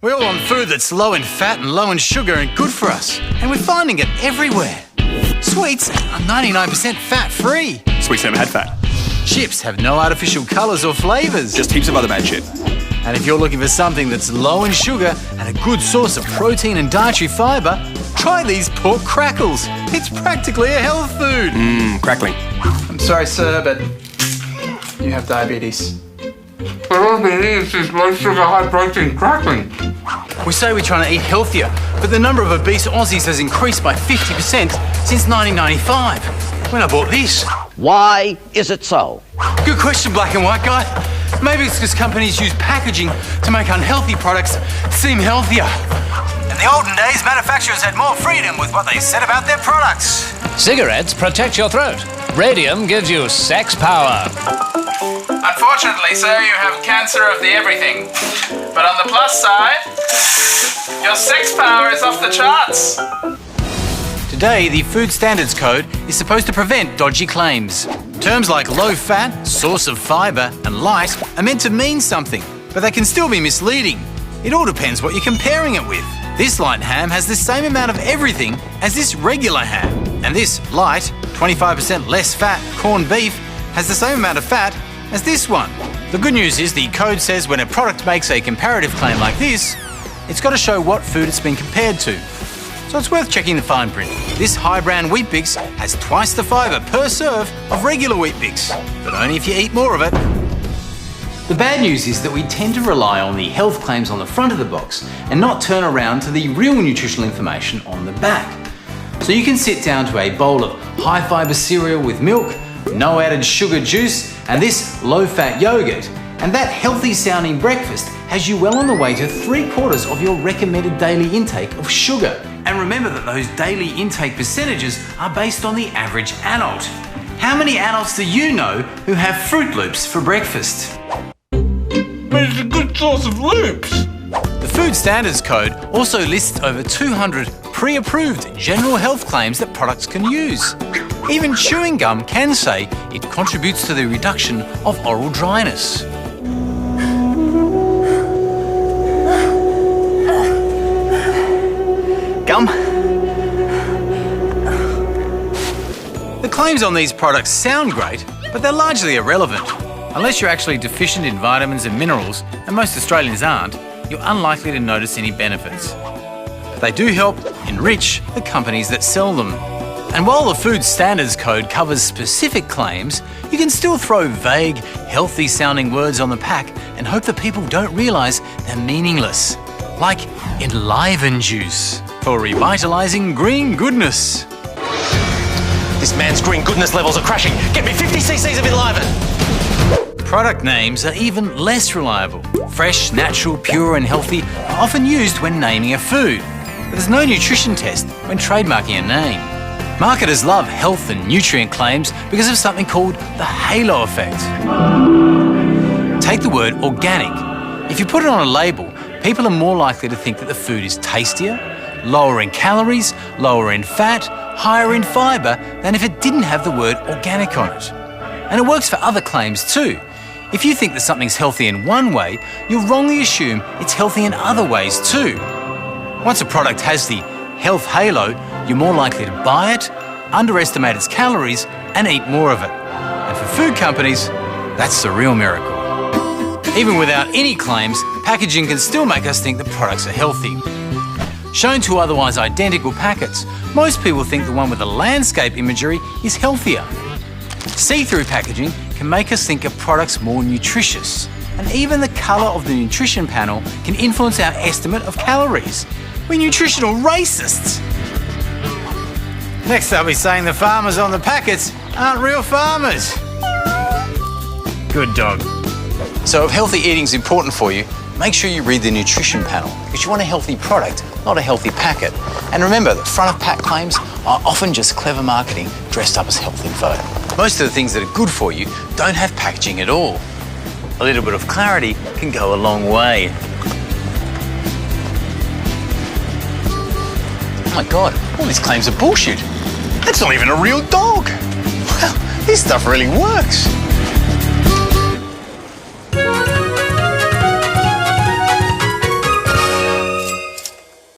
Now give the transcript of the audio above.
We all want food that's low in fat and low in sugar and good for us. And we're finding it everywhere. Sweets are 99% fat-free. Sweets never had fat. Chips have no artificial colours or flavours. Just heaps of other bad shit. And if you're looking for something that's low in sugar and a good source of protein and dietary fibre, try these pork crackles. It's practically a health food. Crackling. I'm sorry, sir, but you have diabetes. Diabetes is low sugar, high protein crackling. We say we're trying to eat healthier, but the number of obese Aussies has increased by 50% since 1995, when I bought this. Why is it so? Good question, black and white guy. Maybe it's because companies use packaging to make unhealthy products seem healthier. In the olden days, manufacturers had more freedom with what they said about their products. Cigarettes protect your throat. Radium gives you sex power. Unfortunately, sir, you have cancer of the everything. But on the plus side, your sex power is off the charts. Today, the Food Standards Code is supposed to prevent dodgy claims. Terms like low fat, source of fibre, and light are meant to mean something, but they can still be misleading. It all depends what you're comparing it with. This light ham has the same amount of everything as this regular ham. And this light, 25% less fat corned beef, has the same amount of fat as this one. The good news is the code says when a product makes a comparative claim like this, it's got to show what food it's been compared to. So it's worth checking the fine print. This high bran Weet Bix has twice the fibre per serve of regular Weet Bix, but only if you eat more of it. The bad news is that we tend to rely on the health claims on the front of the box and not turn around to the real nutritional information on the back. So you can sit down to a bowl of high fibre cereal with milk, no added sugar juice, and this low-fat yogurt, and that healthy sounding breakfast has you well on the way to 3/4 of your recommended daily intake of sugar. And remember that those daily intake percentages are based on the average adult. How many adults do you know who have Fruit Loops for breakfast? But it's a good source of loops. The Food Standards Code also lists over 200 pre-approved general health claims that products can use. Even chewing gum can say it contributes to the reduction of oral dryness. Gum. The claims on these products sound great, but they're largely irrelevant. Unless you're actually deficient in vitamins and minerals, and most Australians aren't, you're unlikely to notice any benefits. But they do help enrich the companies that sell them. And while the Food Standards Code covers specific claims, you can still throw vague, healthy-sounding words on the pack and hope that people don't realise they're meaningless. Like Enliven Juice, for revitalising green goodness. This man's green goodness levels are crashing. Get me 50 cc's of Enliven. Product names are even less reliable. Fresh, natural, pure and healthy are often used when naming a food, but there's no nutrition test when trademarking a name. Marketers love health and nutrient claims because of something called the halo effect. Take the word organic. If you put it on a label, people are more likely to think that the food is tastier, lower in calories, lower in fat, higher in fibre than if it didn't have the word organic on it. And it works for other claims too. If you think that something's healthy in one way, you'll wrongly assume it's healthy in other ways too. Once a product has the health halo, you're more likely to buy it, underestimate its calories, and eat more of it. And for food companies, that's the real miracle. Even without any claims, packaging can still make us think that products are healthy. Shown to otherwise identical packets, most people think the one with the landscape imagery is healthier. See-through packaging can make us think a product's more nutritious. And even the colour of the nutrition panel can influence our estimate of calories. We're nutritional racists. Next they'll be saying the farmers on the packets aren't real farmers. Good dog. So if healthy eating's important for you, make sure you read the nutrition panel because you want a healthy product, not a healthy packet. And remember that front of pack claims are often just clever marketing dressed up as health info. Most of the things that are good for you don't have packaging at all. A little bit of clarity can go a long way. Oh my God, all these claims are bullshit. That's not even a real dog. Well, this stuff really works.